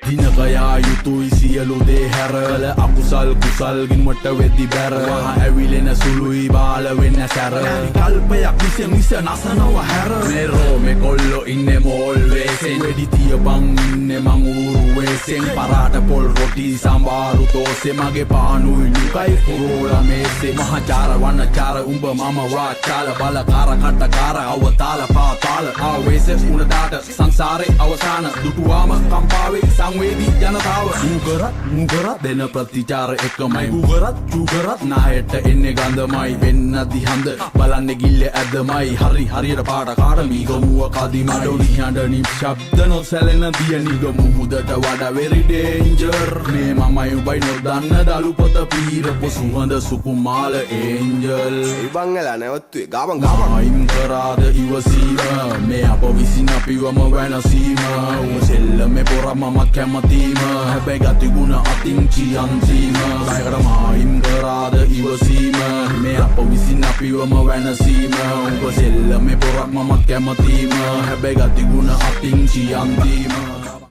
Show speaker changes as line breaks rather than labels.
දිනකයා යුතුයි සියලු දේ හැරල අකුසල් කුසල් ගින්වට වෙද්දි බැර වහ ඇවිලෙන සුළුයි බාල වෙන්න සැර කල්පයක් විස නසනව හැර මෙරෝ මේ කොල්ලෝ ඉන්නේ මෝල් වේසෙන් වෙඩි තියපන් ඉන්නේ මං ඌරු වේසෙන් පරාට පොල් රොටි සම්බාරු තෝසේ මගේ පානුයි ලුකයි පුරෝලා මේසේ මහචාර වන්නචාර උඹ මම වාචාල බලකාර කට්ටකාර අවතාල පාතාල ආවේස උණදාට සංසාරේ අවසාන දුටුවාම කම්පාවේ සංවේදී ජනතාව මුගරත් දෙන ප්‍රතිචාර එකමයි මුගරත් චුගරත් නායට එන්නේ ගඳමයි වෙන්න දිහඳ බලන්නේ ගිල්ල ඇදමයි හරි හරියට පාට කාට මීගමුව කදිමයි ඩොලි හඬ නිශ්ශබ්ද නොසැලෙන දිය නිගමු මුදට වඩා very danger මේ මමයි උඹයි නොදන්න දලු පොත පීරපු සුවඳ සුකුමාල ඒන්ජල්
ඉබංගලා නැවත්තුවේ ගාබන්
අයිම් කරාද ඉවසීම මේ අප විසින් අපිවම වැනසීම උසෙල්ල මේ පොර මමත් කැමතිම හැබැයි ගතිගුණ අතින් චියන්සීම සයකට මායිම් කරාද ඉවසීම මේ අප විසින් අපිවම වැනසීම උපසෙල්ල මේ පොරක් මමත් කැමතිම හැබැයි ගතිගුණ අතින් චියන්සීම